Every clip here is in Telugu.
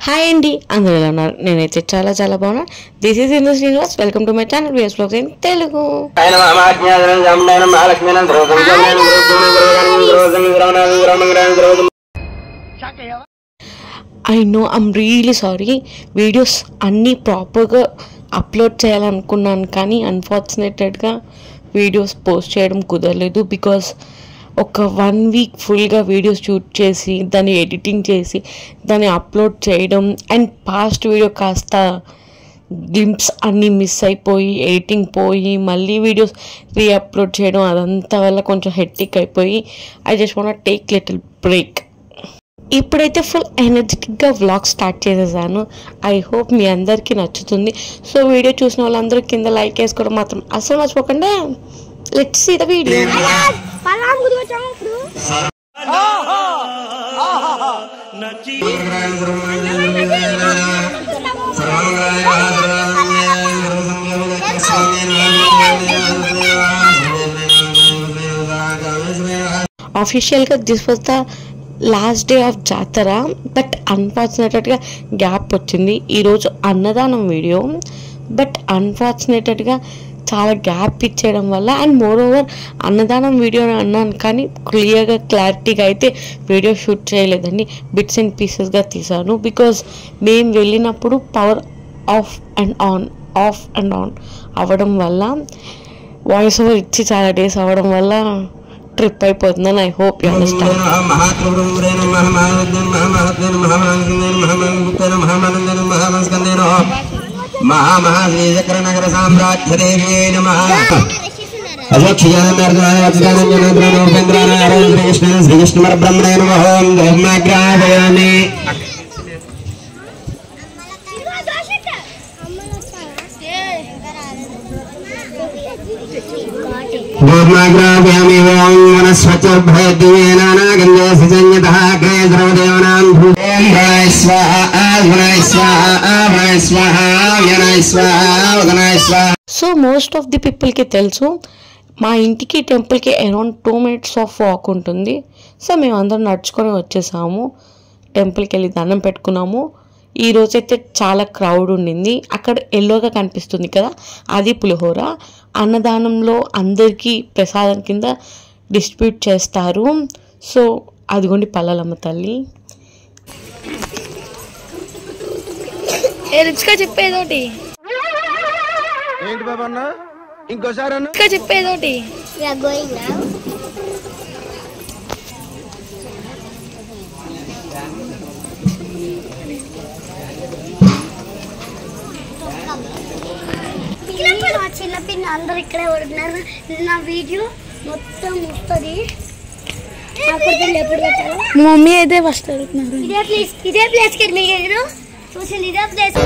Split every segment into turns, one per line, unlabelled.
హాయ్ అండి, అందరూ ఎలా ఉన్నారు? నేనైతే చాలా చాలా బాగున్నా. This is Indu Srinivas. Welcome to my channel VS vlogs in Telugu. I know, I'm really sorry. Videos అన్నీ ప్రాపర్గా అప్లోడ్ చేయాలనుకున్నాను, కానీ అన్ఫార్చునేటెడ్గా వీడియోస్ పోస్ట్ చేయడం కుదరలేదు. బికాస్ ఒక 1 వీక్ ఫుల్గా వీడియోస్ షూట్ చేసి దాన్ని ఎడిటింగ్ చేసి దాన్ని అప్లోడ్ చేయడం అండ్ పాస్ట్ వీడియో కాస్త గ్లింప్స్ అన్నీ మిస్ అయిపోయి ఎడిటింగ్ పోయి మళ్ళీ వీడియోస్ రీఅప్లోడ్ చేయడం అదంతా వల్ల కొంచెం హెక్టిక్ అయిపోయి I just want take little break. ఇప్పుడైతే ఫుల్ ఎనర్జెటిక్గా వ్లాగ్ స్టార్ట్ చేసేసాను. ఐ హోప్ మీ అందరికీ నచ్చుతుంది. సో వీడియో చూసిన వాళ్ళందరూ కింద లైక్ వేసుకోవడం మాత్రం అస్సలు మర్చిపోకండి. Let's see the video. ఆఫీషియల్గా this was the last day of జాతర, బట్ అన్ఫార్చునేటెడ్గా గ్యాప్ వచ్చింది. ఈరోజు అన్నదానం వీడియో, బట్ అన్ఫార్చునేటెడ్గా చాలా గ్యాప్ ఇచ్చేయడం వల్ల అండ్ మోర్ ఓవర్ అన్నదానం వీడియో అన్నాను కానీ క్లియర్గా క్లారిటీగా అయితే వీడియో షూట్ చేయలేదండి. బిట్స్ అండ్ పీసెస్గా తీసాను. బికాజ్ మేము వెళ్ళినప్పుడు పవర్ ఆఫ్ అండ్ ఆన్ అవ్వడం వల్ల వాయిస్ ఓవర్ ఇచ్చి చాలా డేస్ అవ్వడం వల్ల ట్రిప్ అయిపోతుందని ఐ హోప్ యూ అండర్స్టాండ్.
महामहाश्रीचक्रनगर साम्राज्यदेव्यै नमः। श्रीकृष्णब्रह्मणे नमः। ब्रह्मग्राहयामि ब्रह्मग्राहयामि ओं वनस्वचभयद्वेन नागन्धे सजन्यतः अग्रे सर्वदेवानां भूतेन्द्राय स्वाहा आग्नाय स्वाहा
సో మోస్ట్ ఆఫ్ ది పీపుల్కి తెలుసు మా ఇంటికి టెంపుల్కి అరౌండ్ 2 minutes ఆఫ్ వాక్ ఉంటుంది. సో మేము అందరం నడుచుకొని వచ్చేసాము. టెంపుల్కి వెళ్ళి దండం పెట్టుకున్నాము. ఈ రోజైతే చాలా క్రౌడ్ ఉండింది. అక్కడ ఎల్లోగా కనిపిస్తుంది కదా, అది పులిహోర. అన్నదానంలో అందరికీ ప్రసాదం కింద డిస్ట్రిబ్యూట్ చేస్తారు. సో అదిగోండి పల్లెలమ్మ తల్లి.
చెప్పేదోటి
ఏంటి బాబా అన్న ఇంకోసారి అన్న
చెప్పేదోటి
చిన్నపిల్ల అందరు ఇక్కడే పడుతున్నారు. నా వీడియో మొత్తం వస్తుంది.
మమ్మీ అయితే ఫస్ట్ అడుగుతున్నారు.
ఇదే ప్లేస్ కి మీరు చూసింది, ఇదే ప్లేస్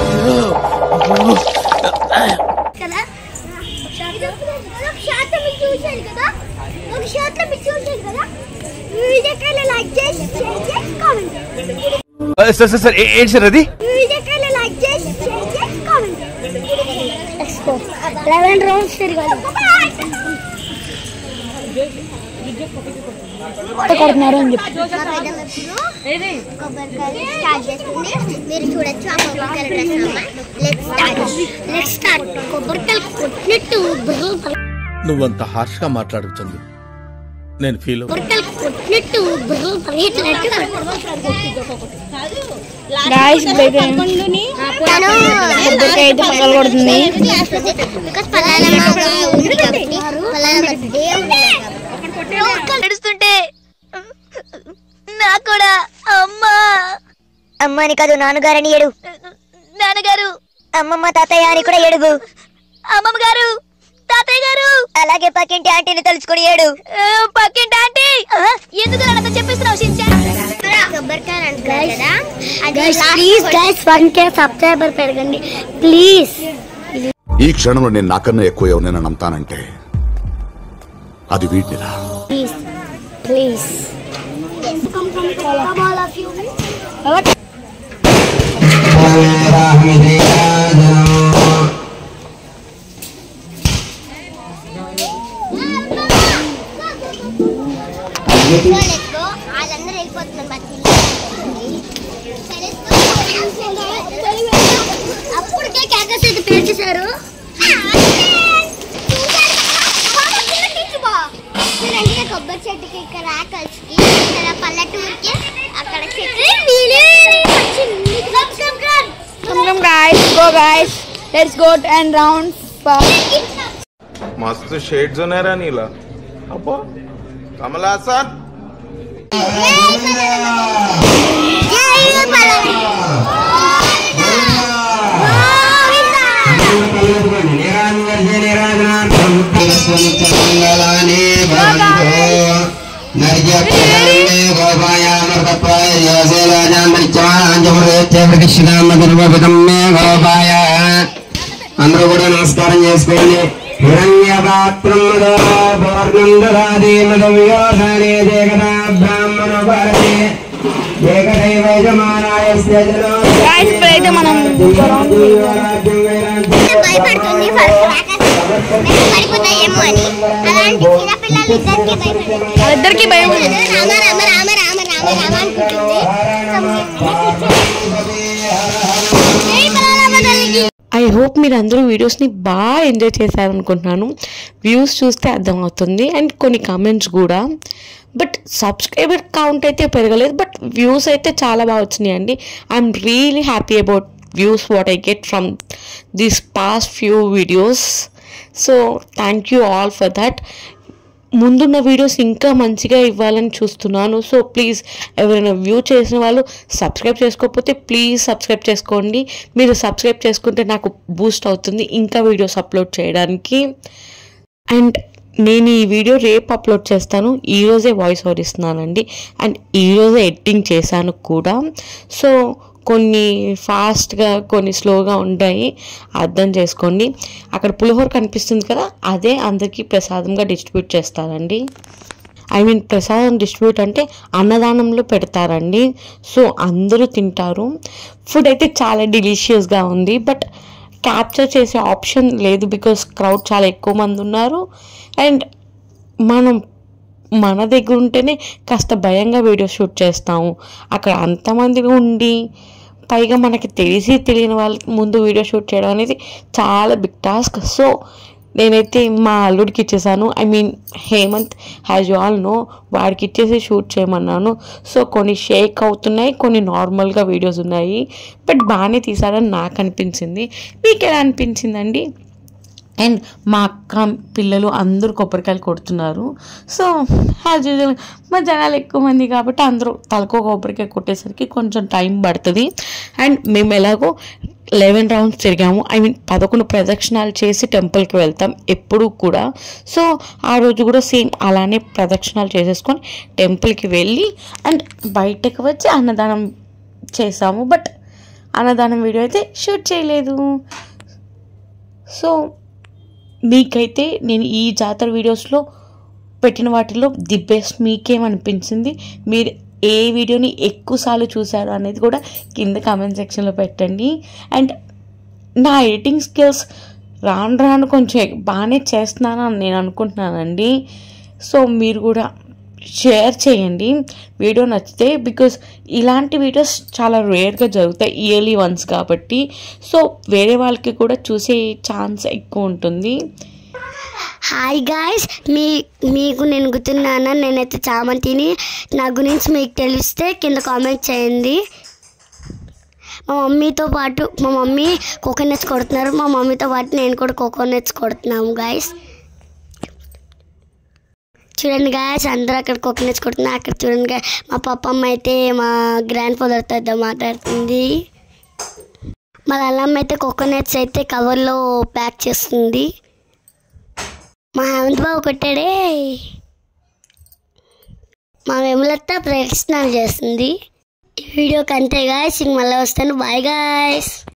కదా. చూసాను కదా, ఒక షాట్ లో మీరు చూసాను కదా. వీడియోకి లైక్ చేసి షేర్ చేసి కామెంట్.
సార్ ఏంటి సార్ అది?
వీడియోకి లైక్ చేసి షేర్ చేసి కామెంట్. 11 రౌండ్స్ తిరగాలి.
కొడుతున్నారు అని చెప్పి
కొబ్బరికాయ స్టార్ట్ చేస్తుంది. మీరు చూడొచ్చు ఆ కొబ్బరికాయ స్టార్ట్. కొబ్బరికాయలు కొట్టినట్టు
నువ్వంత హార్ష్ గా మాట్లాడుతుంది నేను ఫీల్
కొబ్బరికాయలు కొట్టినట్టు
కొబ్బరికాయ అయితే పగలు కొడుతుంది.
నడుస్తుంటే నాకు కూడా అమ్మని కాదు నాన్నగారని ఏడు. నాన్నగారు అమ్మమ్మ తాతయ్య అని కూడా ఏడుగు. అమ్మమ్మ గారు తాతయ్య గారు అలాగే పక్కింటి ఆంటీని తలుచుకుని ఏడు. పక్కింటి ఆంటీ ఎందుకు నన్ను చెప్పిస్తున్నావు? Subscriber పెరగండి please.
ఈ క్షణంలో నేను నాకన్నా ఎక్కువ ఎవరైనా నమ్ముతానంటే అది వీటిరా.
ప్లీజ్ వాళ్ళందరూ వెళ్ళిపోతున్నారు. వచ్చేసారు. కొబ్బరి చెట్టుకి ఇక్కడ కలిసి పల్లెటూరికి అక్కడ
Let's go and round.
मस्त शेड्स ఉన్నాయరా నీలా అబ్బా కమలాసన్
అందరూ కూడా నమస్కారం చేసుకోండి.
భయపడుతుంది పడిపోతాయేమో అని. అలాంటి చిన్నపిల్లలు ఇద్దరికి భయం రామ రామ రామ రామ రామ రామ అనుకుంటుంది.
ఐ హోప్ మీరు అందరూ వీడియోస్ని బాగా ఎంజాయ్ చేశారనుకుంటున్నాను. వ్యూస్ చూస్తే అర్థమవుతుంది అండ్ కొన్ని కామెంట్స్ కూడా. బట్ సబ్స్క్రైబర్ కౌంట్ అయితే పెరగలేదు, బట్ వ్యూస్ అయితే చాలా బాగా వచ్చినాయి అండి. I'm really happy about views what I get from this past few videos. So thank you all for that. ముందున్న వీడియోస్ ఇంకా మంచిగా ఇవ్వాలని చూస్తున్నాను. సో ప్లీజ్ ఎవరైనా వ్యూ చేసిన వాళ్ళు సబ్స్క్రైబ్ చేసుకోకపోతే ప్లీజ్ సబ్స్క్రైబ్ చేసుకోండి. మీరు సబ్స్క్రైబ్ చేసుకుంటే నాకు బూస్ట్ అవుతుంది ఇంకా వీడియోస్ అప్లోడ్ చేయడానికి. అండ్ నేను ఈ వీడియో రేపు అప్లోడ్ చేస్తాను. ఈరోజే వాయిస్ ఓవర్ ఇస్తున్నానండి అండ్ ఈరోజే ఎడిటింగ్ చేశాను కూడా. సో కొన్ని ఫాస్ట్గా కొన్ని స్లోగా ఉంటాయి, అర్థం చేసుకోండి. అక్కడ పులిహోర కనిపిస్తుంది కదా, అదే అందరికీ ప్రసాదంగా డిస్ట్రిబ్యూట్ చేస్తారండి. ఐ మీన్ ప్రసాదం డిస్ట్రిబ్యూట్ అంటే అన్నదానంలో పెడతారండి. సో అందరూ తింటారు. ఫుడ్ అయితే చాలా డెలిషియస్గా ఉంది. బట్ క్యాప్చర్ చేసే ఆప్షన్ లేదు బికాస్ క్రౌడ్ చాలా ఎక్కువ మంది ఉన్నారు. అండ్ మన దగ్గర ఉంటేనే కాస్త భయంగా వీడియో షూట్ చేస్తాము. అక్కడ అంతమంది ఉండి పైగా మనకి తెలియని వాళ్ళ ముందు వీడియో షూట్ చేయడం అనేది చాలా బిగ్ టాస్క్. సో నేనైతే మా అల్లుడికి ఇచ్చేసాను. I mean Hemanth, as you all know, వాడికి ఇచ్చేసి షూట్ చేయమన్నాను. సో కొన్ని షేక్ అవుతున్నాయి, కొన్ని నార్మల్గా వీడియోస్ ఉన్నాయి. బట్ బాగానే తీసారని నాకు అనిపించింది. మీకు ఎలా అనిపించిందండి? అండ్ మా అక్క పిల్లలు అందరూ కొబ్బరికాయలు కొడుతున్నారు. సో యాజ్ యూజువల్ మా జనాలు ఎక్కువ మంది కాబట్టి అందరూ తలకో కొబ్బరికాయ కొట్టేసరికి కొంచెం టైం పడుతుంది. అండ్ మేము ఎలాగో 11 రౌండ్స్ తిరిగాము. ఐ మీన్ 11 ప్రదక్షిణాలు చేసి టెంపుల్కి వెళ్తాం ఎప్పుడూ కూడా. సో ఆ రోజు కూడా సేమ్ అలానే ప్రదక్షిణాలు చేసేసుకొని టెంపుల్కి వెళ్ళి అండ్ బయటకు వచ్చి అన్నదానం చేసాము. బట్ అన్నదానం వీడియో అయితే షూట్ చేయలేదు. సో మీకైతే నేను ఈ జాతర వీడియోస్లో పెట్టిన వాటిలో ది బెస్ట్ మీకేమనిపించింది, మీరు ఏ వీడియోని ఎక్కువసార్లు చూసారు అనేది కూడా కింద కామెంట్ సెక్షన్లో పెట్టండి. అండ్ నా ఎడిటింగ్ స్కిల్స్ రాను కొంచెం బాగానే చేస్తున్నానని నేను అనుకుంటున్నానండి. సో మీరు కూడా షేర్ చేయండి వీడియో నచ్చితే, బికాజ్ ఇలాంటి వీడియోస్ చాలా రేర్గా జరుగుతాయి, ఇయర్లీ వన్స్ కాబట్టి. సో వేరే వాళ్ళకి కూడా చూసే ఛాన్స్ ఎక్కువ ఉంటుంది.
హాయ్ గాయ్స్, మీకు నేను గుర్తున్నానా? నేనైతే చామంతిని. నా గురించి మీకు తెలిస్తే కింద కామెంట్ చేయండి. మా మమ్మీ కోకోనట్స్ కొడుతున్నారు. మా మమ్మీతో పాటు నేను కూడా కోకోనట్స్ కొడుతున్నాము గాయస్. చూడండి గాయస్, అందరూ అక్కడ కోకోనట్స్ కొడుతున్నారు. అక్కడ చూడండి గాయస్, మా పప్పమ్మ అయితే మా గ్రాండ్ ఫాదర్తో మాట్లాడుతుంది. మా అల్లమ్మ అయితే కోకోనట్స్ అయితే కవర్లో ప్యాక్ చేస్తుంది. మా హేమంత్ బాబు కొట్టాడే. మా వెములత్త ప్రదక్షిణాలు చేస్తుంది. ఈ వీడియోకి అంతే గాయస్. ఇంక మళ్ళీ వస్తాను. Bye guys.